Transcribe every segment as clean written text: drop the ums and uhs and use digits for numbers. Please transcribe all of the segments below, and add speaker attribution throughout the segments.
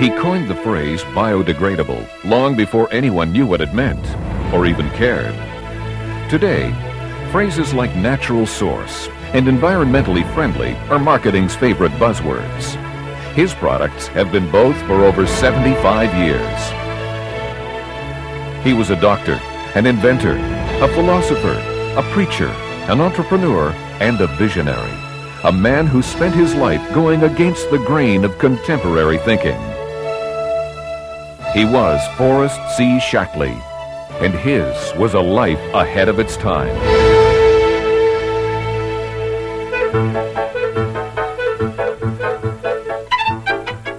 Speaker 1: He coined the phrase biodegradable long before anyone knew what it meant or even cared. Today, phrases like natural source and environmentally friendly are marketing's favorite buzzwords. His products have been both for over 75 years. He was a doctor, an inventor, a philosopher, a preacher, an entrepreneur, and a visionary. A man who spent his life going against the grain of contemporary thinking. He was Forrest C. Shaklee, and his was a life ahead of its time.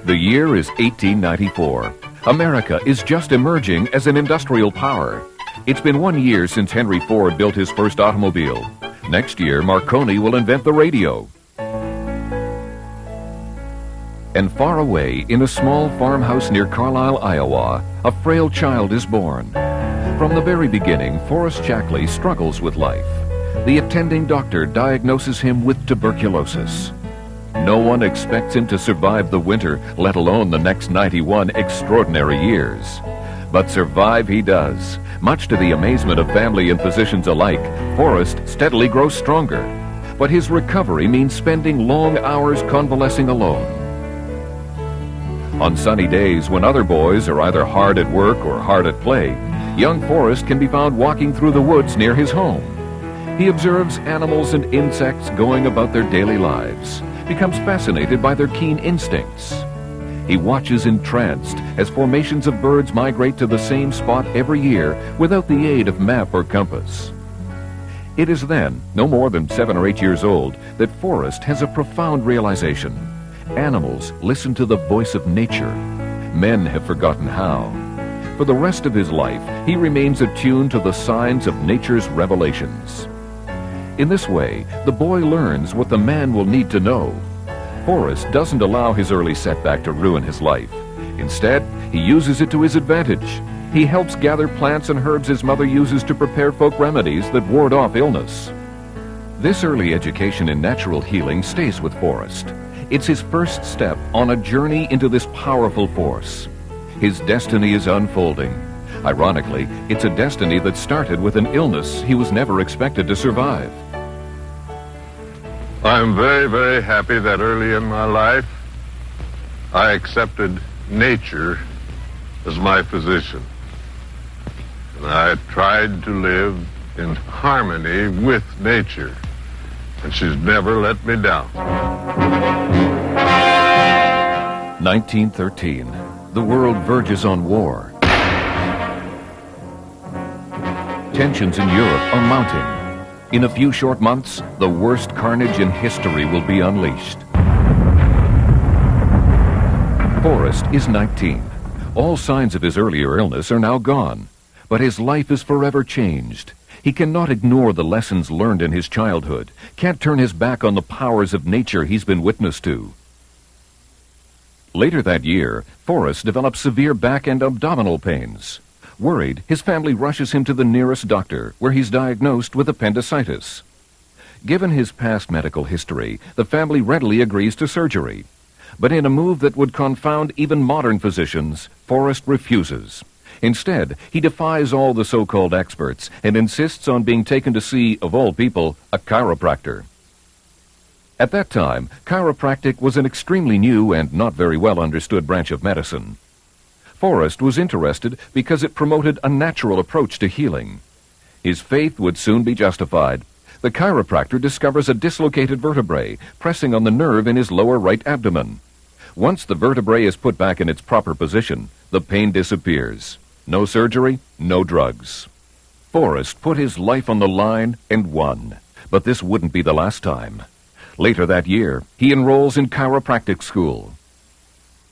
Speaker 1: The year is 1894. America is just emerging as an industrial power. It's been 1 year since Henry Ford built his first automobile. Next year, Marconi will invent the radio. And far away, in a small farmhouse near Carlisle, Iowa, a frail child is born. From the very beginning, Forrest Shaklee struggles with life. The attending doctor diagnoses him with tuberculosis. No one expects him to survive the winter, let alone the next 91 extraordinary years. But survive he does. Much to the amazement of family and physicians alike, Forrest steadily grows stronger. But his recovery means spending long hours convalescing alone. On sunny days when other boys are either hard at work or hard at play, young Forrest can be found walking through the woods near his home. He observes animals and insects going about their daily lives, becomes fascinated by their keen instincts. He watches entranced as formations of birds migrate to the same spot every year without the aid of map or compass. It is then, no more than 7 or 8 years old, that Forrest has a profound realization. Animals listen to the voice of nature. Men have forgotten how. For the rest of his life, he remains attuned to the signs of nature's revelations. In this way, the boy learns what the man will need to know. Forrest doesn't allow his early setback to ruin his life. Instead, he uses it to his advantage. He helps gather plants and herbs his mother uses to prepare folk remedies that ward off illness. This early education in natural healing stays with Forrest. It's his first step on a journey into this powerful force. His destiny is unfolding. Ironically, it's a destiny that started with an illness he was never expected to survive.
Speaker 2: I'm very, very happy that early in my life, I accepted nature as my physician. And I tried to live in harmony with nature. And she's never let me down.
Speaker 1: 1913. The world verges on war. Tensions in Europe are mounting. In a few short months, the worst carnage in history will be unleashed. Forrest is 19. All signs of his earlier illness are now gone, but his life is forever changed. He cannot ignore the lessons learned in his childhood, can't turn his back on the powers of nature he's been witness to. Later that year, Forrest develops severe back and abdominal pains. Worried, his family rushes him to the nearest doctor, where he's diagnosed with appendicitis. Given his past medical history, the family readily agrees to surgery. But in a move that would confound even modern physicians, Forrest refuses. Instead, he defies all the so-called experts and insists on being taken to see, of all people, a chiropractor. At that time, chiropractic was an extremely new and not very well understood branch of medicine. Forrest was interested because it promoted a natural approach to healing. His faith would soon be justified. The chiropractor discovers a dislocated vertebrae pressing on the nerve in his lower right abdomen. Once the vertebrae is put back in its proper position, the pain disappears. No surgery, no drugs. Forrest put his life on the line and won. But this wouldn't be the last time. Later that year, he enrolls in chiropractic school.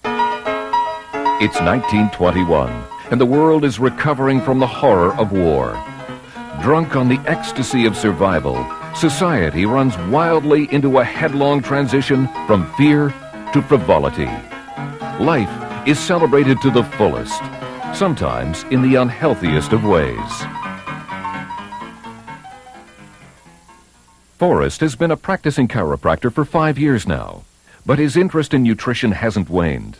Speaker 1: It's 1921, and the world is recovering from the horror of war. Drunk on the ecstasy of survival, society runs wildly into a headlong transition from fear to frivolity. Life is celebrated to the fullest, sometimes in the unhealthiest of ways. Forrest has been a practicing chiropractor for 5 years now, but his interest in nutrition hasn't waned.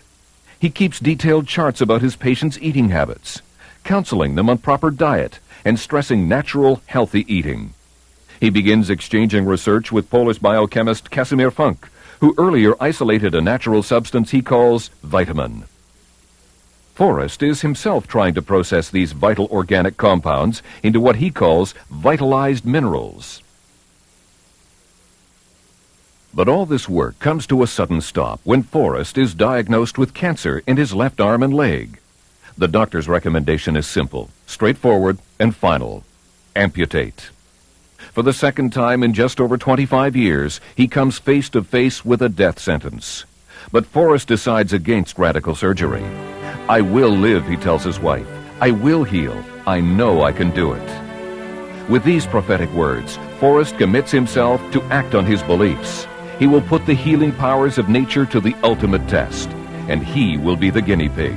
Speaker 1: He keeps detailed charts about his patients' eating habits, counseling them on proper diet, and stressing natural, healthy eating. He begins exchanging research with Polish biochemist Casimir Funk, who earlier isolated a natural substance he calls vitamin. Forrest is himself trying to process these vital organic compounds into what he calls vitalized minerals. But all this work comes to a sudden stop when Forrest is diagnosed with cancer in his left arm and leg. The doctor's recommendation is simple, straightforward, and final. Amputate. For the second time in just over 25 years, he comes face to face with a death sentence. But Forrest decides against radical surgery. I will live, he tells his wife. I will heal. I know I can do it. With these prophetic words, Forrest commits himself to act on his beliefs. He will put the healing powers of nature to the ultimate test, and he will be the guinea pig.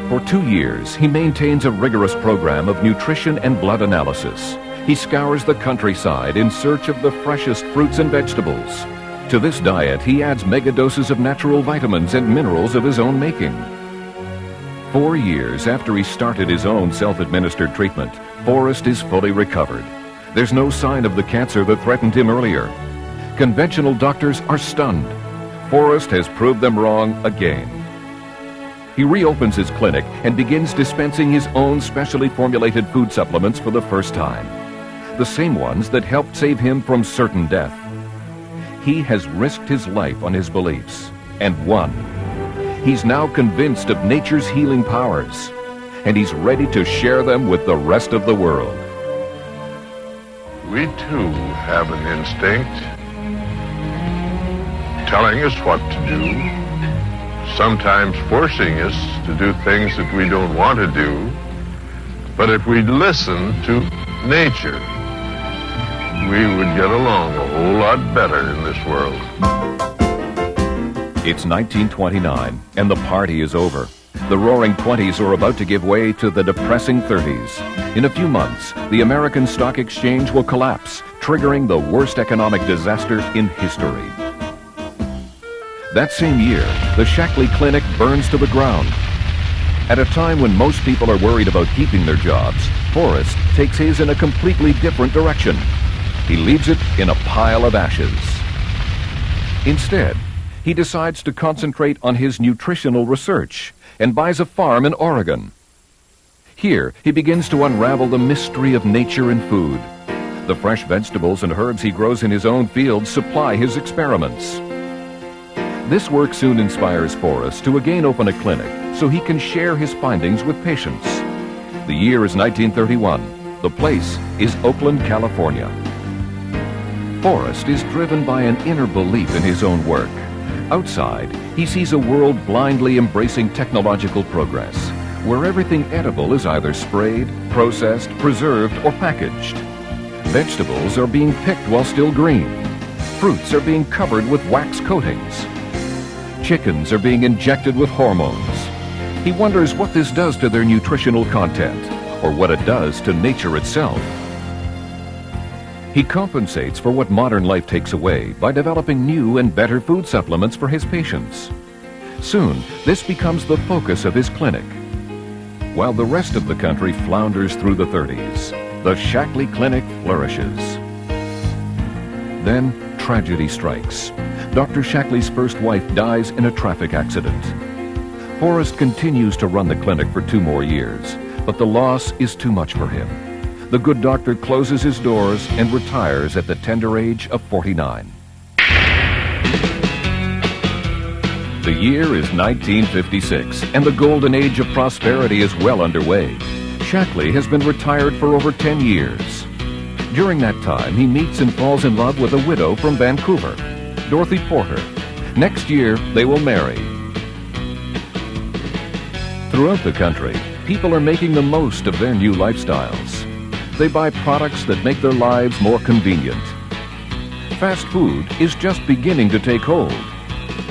Speaker 1: For 2 years, he maintains a rigorous program of nutrition and blood analysis. He scours the countryside in search of the freshest fruits and vegetables. To this diet, he adds megadoses of natural vitamins and minerals of his own making. 4 years after he started his own self-administered treatment, Forrest is fully recovered. There's no sign of the cancer that threatened him earlier. Conventional doctors are stunned. Forrest has proved them wrong again. He reopens his clinic and begins dispensing his own specially formulated food supplements for the first time. The same ones that helped save him from certain death. He has risked his life on his beliefs, and won. He's now convinced of nature's healing powers, and he's ready to share them with the rest of the world.
Speaker 2: We too have an instinct telling us what to do, sometimes forcing us to do things that we don't want to do. But if we listen to nature, we would get along a whole lot better in this world.
Speaker 1: It's 1929, and the party is over. The roaring 20s are about to give way to the depressing 30s. In a few months, the American Stock Exchange will collapse, triggering the worst economic disaster in history. That same year, the Shaklee Clinic burns to the ground. At a time when most people are worried about keeping their jobs, Forrest takes his in a completely different direction. He leaves it in a pile of ashes. Instead, he decides to concentrate on his nutritional research and buys a farm in Oregon. Here, he begins to unravel the mystery of nature and food. The fresh vegetables and herbs he grows in his own fields supply his experiments. This work soon inspires Forrest to again open a clinic so he can share his findings with patients. The year is 1931. The place is Oakland, California. Forrest is driven by an inner belief in his own work. Outside, he sees a world blindly embracing technological progress, where everything edible is either sprayed, processed, preserved, or packaged. Vegetables are being picked while still green. Fruits are being covered with wax coatings. Chickens are being injected with hormones. He wonders what this does to their nutritional content, or what it does to nature itself. He compensates for what modern life takes away by developing new and better food supplements for his patients. Soon, this becomes the focus of his clinic. While the rest of the country flounders through the 30s, the Shaklee Clinic flourishes. Then, tragedy strikes. Dr. Shaklee's first wife dies in a traffic accident. Forrest continues to run the clinic for 2 more years, but the loss is too much for him. The good doctor closes his doors and retires at the tender age of 49. The year is 1956, and the golden age of prosperity is well underway. Shaklee has been retired for over 10 years. During that time, he meets and falls in love with a widow from Vancouver, Dorothy Porter. Next year, they will marry. Throughout the country, people are making the most of their new lifestyles. They buy products that make their lives more convenient. Fast food is just beginning to take hold.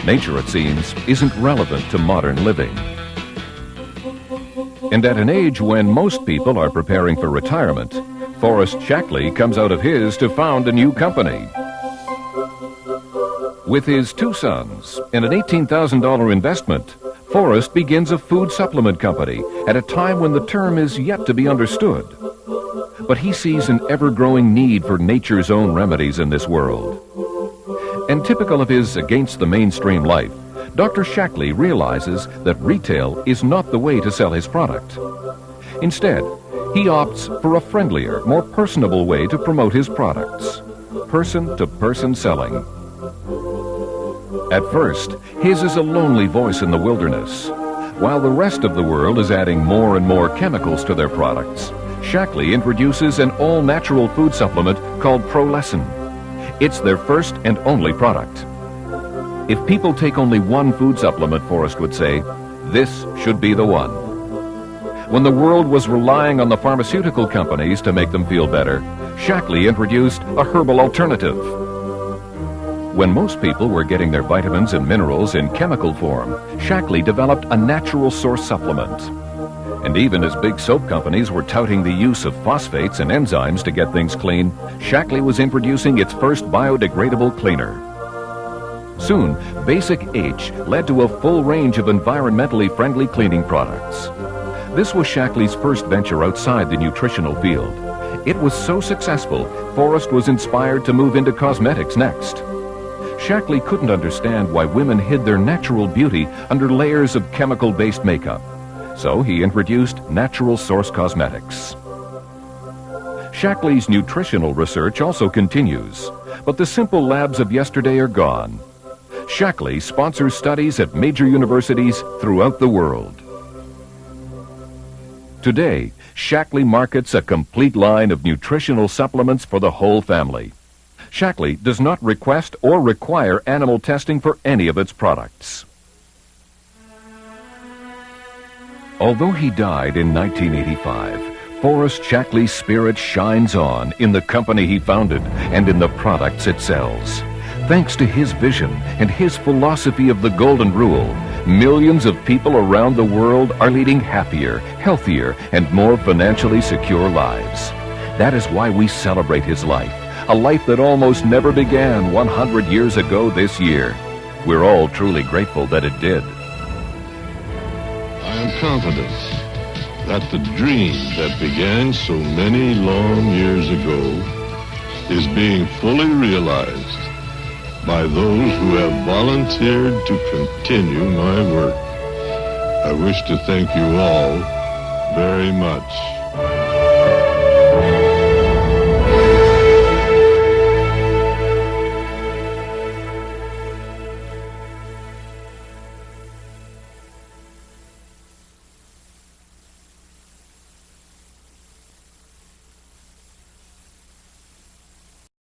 Speaker 1: Nature, it seems, isn't relevant to modern living. And at an age when most people are preparing for retirement, Forrest Shaklee comes out of his to found a new company. With his two sons and an $18,000 investment, Forrest begins a food supplement company at a time when the term is yet to be understood. But he sees an ever-growing need for nature's own remedies in this world. And typical of his against-the-mainstream life, Dr. Shaklee realizes that retail is not the way to sell his product. Instead, he opts for a friendlier, more personable way to promote his products. Person-to-person selling. At first, his is a lonely voice in the wilderness. While the rest of the world is adding more and more chemicals to their products, Shaklee introduces an all-natural food supplement called Prolescin. It's their first and only product. If people take only one food supplement, Forrest would say, this should be the one. When the world was relying on the pharmaceutical companies to make them feel better, Shaklee introduced a herbal alternative. When most people were getting their vitamins and minerals in chemical form, Shaklee developed a natural source supplement. And even as big soap companies were touting the use of phosphates and enzymes to get things clean, Shaklee was introducing its first biodegradable cleaner. Soon, Basic H led to a full range of environmentally friendly cleaning products. This was Shaklee's first venture outside the nutritional field. It was so successful, Forrest was inspired to move into cosmetics next. Shaklee couldn't understand why women hid their natural beauty under layers of chemical-based makeup. So he introduced natural source cosmetics. Shaklee's nutritional research also continues, but the simple labs of yesterday are gone. Shaklee sponsors studies at major universities throughout the world. Today, Shaklee markets a complete line of nutritional supplements for the whole family. Shaklee does not request or require animal testing for any of its products. Although he died in 1985, Forrest Shaklee's spirit shines on in the company he founded and in the products it sells. Thanks to his vision and his philosophy of the Golden Rule, millions of people around the world are leading happier, healthier, and more financially secure lives. That is why we celebrate his life, a life that almost never began 100 years ago this year. We're all truly grateful that it did.
Speaker 2: I am confident that the dream that began so many long years ago is being fully realized by those who have volunteered to continue my work. I wish to thank you all very much.